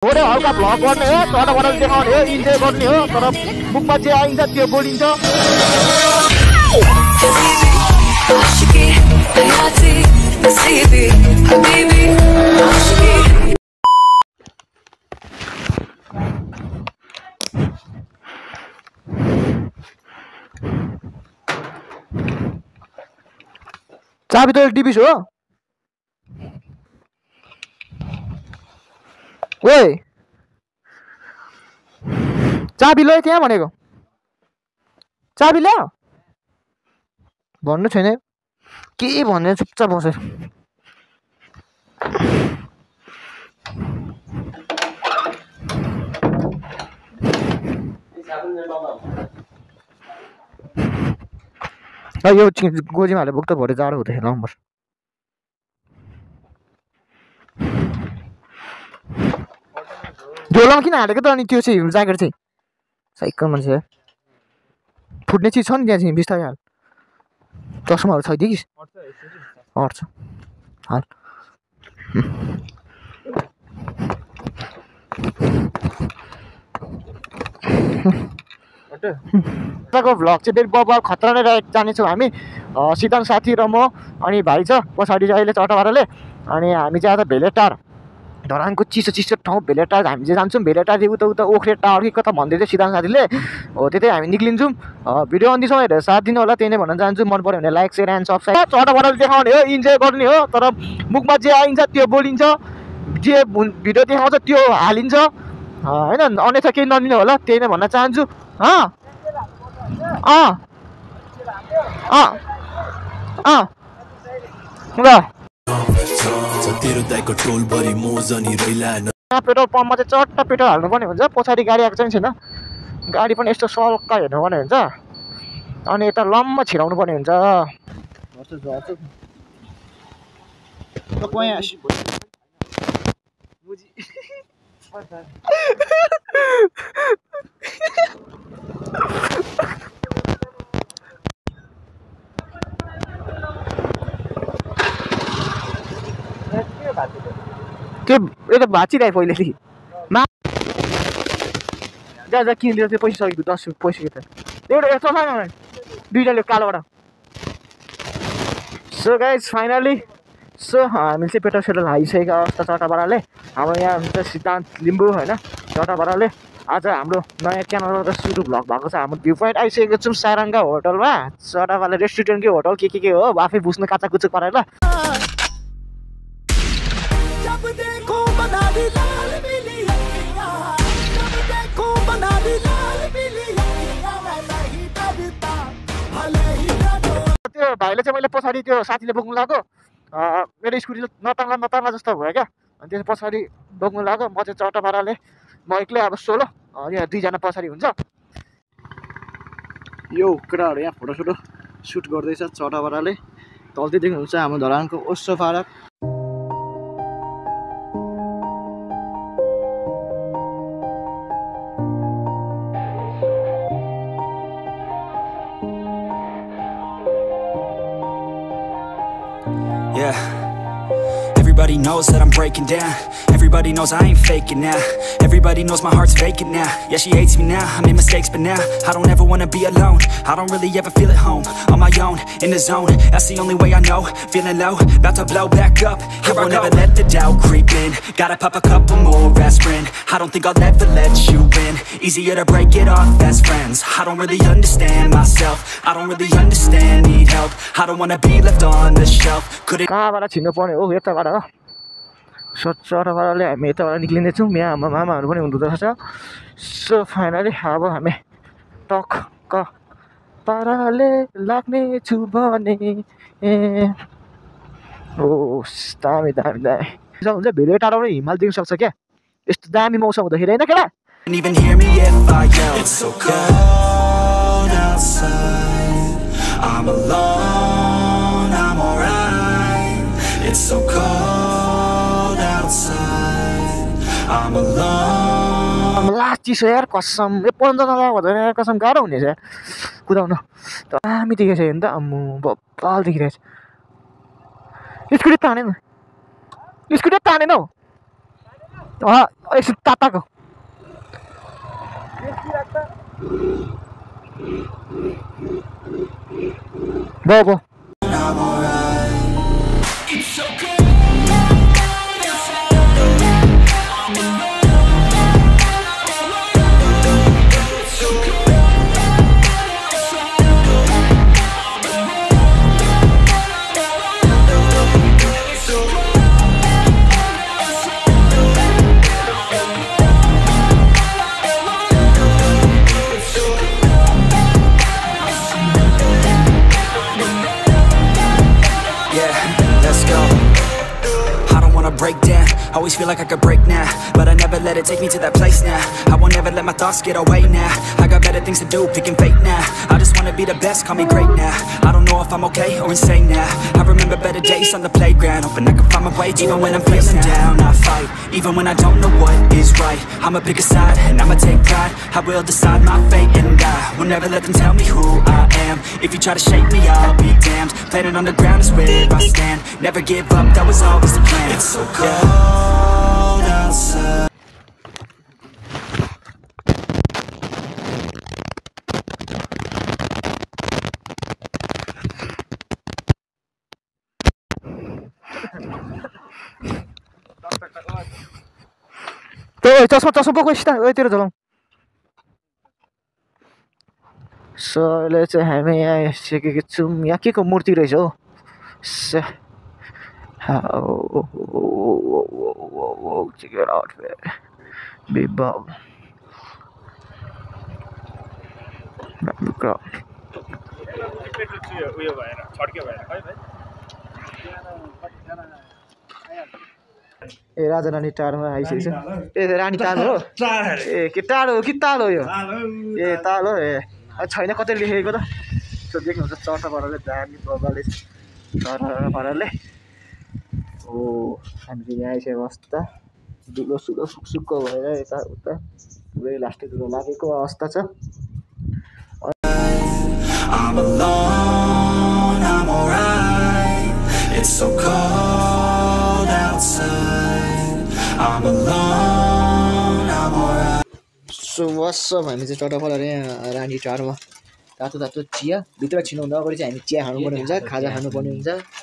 थोरै हल्का भ्लग गर्ने हो, तलबाट देखाउने हो, इन्जोय गर्ने हो, तर मुखमा जे आइन्छ त्यो बोलिन्छ। चाबी त डिबिस हो। ओए चाबी ल्यायो त्यहाँ भनेको, चाबी ल्यायो भन्नु छैन के भन्ने, चुपचाप बसेर यो गोजीमा हालेर बोक त भरे जाडो हुँदैन नम्बर। झोलामा किन हालेको त अनि त्यो चाहिँ ज्याकेट चाहिँ साइकल मान्छे फुट्ने चिज छ नि त्यहाँ चाहिँ बिस्तारै हाल। चस्माहरू छैन कि अट्छ हाल। भ्लग चाहिँ फेरि बबाल खतरा नै रहेको जानेछौँ हामी, सिद्धान्त साथी र म अनि भाइ छ पछाडि चाहिँ अहिले चटवाराले। अनि हामी चाहिँ आज भेलेटार धरानको चिसो चिसो ठाउँ भेलेटार हामी चाहिँ जान्छौँ। भेलेटार उता उता ओख्रे टावर कि कता भन्दै थियो सिद्धान्त साथीले, हो त्यतै हामी निक्लिन्छौँ। भिडियो अन्तिसम्म हेरेर साथ दिनु होला, त्यही नै भन्न चाहन्छु। मन पऱ्यो भने लाइक सेयर एन्ड सब्सक्राइब। चटवाराले देखाउने हो, इन्जोय गर्ने हो, तर मुखमा जे आइन्छ त्यो बोलिन्छ, जे भिडियो देखाउँछ त्यो हालिन्छ होइन, अन्यथा केही नदिनु होला, त्यही नै भन्न चाहन्छु। पेट्रोल पम्पमा चाहिँ चट्ट पेट्रोल हाल्नुपर्ने हुन्छ, पछाडि गाडी आएको चाहिँ छैन, गाडी पनि यस्तो सल्का हेर्नुपर्ने हुन्छ, अनि यता लम्बा छिराउनु पर्ने हुन्छ। त्यो यता भाँचिरहेको पहिलेदेखि जहाँ जहाँ किनेर त्यो पैसा सकेको 10 पैसा त एउटा यस्तो छैन दुइटाले कालोबाट। सो गाइज फाइनली हामीले चाहिँ पेट्रोल सेट्रोल हालिसकेको अवस्था चटवाराले। हाम्रो यहाँ हुन्छ सिद्धान्त लिम्बू होइन चटवाराले। आज हाम्रो नयाँ च्यानलबाट सुरु भ्लग भएको छ। हाम्रो भ्यू पोइन्ट आइसकेको छौँ सारङ्गा होटलमा, चटवारा रेस्टुरेन्टकै होटल के हो आफै बुझ्नु काचाकुचुक पारेर। त्यो भाइले चाहिँ मैले पछाडि त्यो साथीले बोक्नु लगाएको, मेरो स्कुटी नताङ्ला जस्तो भयो क्या, अनि त्यो पछाडि बोक्नु लगाएको। म चाहिँ चटवाराले म एक्लै अब सोलो, यहाँ दुईजना पछाडि हुन्छ। यो केटाहरू यहाँ फोटो सुट गर्दैछ चटवाराले। तलतिर देख्नुहुन्छ हाम्रो धरानको ओस्रो फारक। Yeah, everybody knows that I'm breaking down. Everybody knows I ain't faking now. Everybody knows my heart's vacant now. Yeah, she hates me now, I made mistakes but now I don't ever wanna be alone. I don't really ever feel at home. On my own, in the zone, that's the only way I know. Feeling low, about to blow back up. Here I won't ever let the doubt creep in. Gotta pop a couple more aspirin. I don't think I'll ever let you in. Easier to break it off best friends. I don't really understand myself. I don't really understand, need help. I don't wanna be left on the shelf. कहाँबाट छिर्नु पर्ने हो यताबाट हो। चटवाराले हामी यताबाट निक्लिँदैछौँ, यहाँ हाम्रो मामाहरू पनि हुँदो रहेछ। सो फाइनली अब हामी टक्क पाराले लाग्ने छु भने ओ दामी दामी दामी हुन्छ। भेले टाढाबाट हिमाल देख्न सक्छ क्या, यस्तो दामी मौसम हुँदाखेरि होइन केटा। Even hear me if I yell. It's so cold outside. I'm alone, I'm alright. It's so cold outside. I'm alone. Last चिसो यार कसम, यो 15 नगएको हुँदैन यार कसम, गाह्रो हुनेछ यार कुदाउनु। दामी देखेको छ नि त, अम्मु बब्बाल देखिरहेछ। स्कुटी तानेन हौ एकछिन ताताको भयो break down, always feel like I could break now, but I never let it take me to that place now. I won't ever let my thoughts get away now. I got better things to do, picking fate now. I just wanna be the best, call me great now. I don't know if I'm okay or insane now. I remember better days on the playground, hoping I can find my way even when I'm feeling down. I fight, even when I don't know what is right. I'ma pick a side, and I'ma take pride. I will decide my fate, and I will never let them tell me who I am. If you try to shake me, I'll be damned. Planet on the ground is where I stand. Never give up, that was always the plan. It's so cold outside. चस्मा बोको सिधा यतिर झलाउँ so अहिले चाहिँ हामी यहाँ आइसकेको छौँ यहाँ के को मूर्ति रहेछ हौ check it out man big bomb ए राजा रानी टारमा आइसकेछ ए रानी ताल हो ए के टाढो हो कि ताल हो यो ए ताल हो ए छैन कतै लेखेको त त्यो देख्नुहुन्छ चर्चा पाराले दामी प्रकारले चर्चा पाराले ओ हामीले यहाँ आइसकेको अवस्था दुलो सुलो सुकसुक्क भएर यता उता पुरै लास्टतिर लागेको अवस्था छ I'm alone, I'm alright. It's so cold outside. I'm alone, I'm alright. So what's up? हामी चाहिँ टटफल यहाँ रानी टारमा तातो तातो चिया भित्र छिर्नु हुँदा अगाडि चाहिँ हामी चिया खानुपर्ने हुन्छ खाजा खानुपर्ने हुन्छ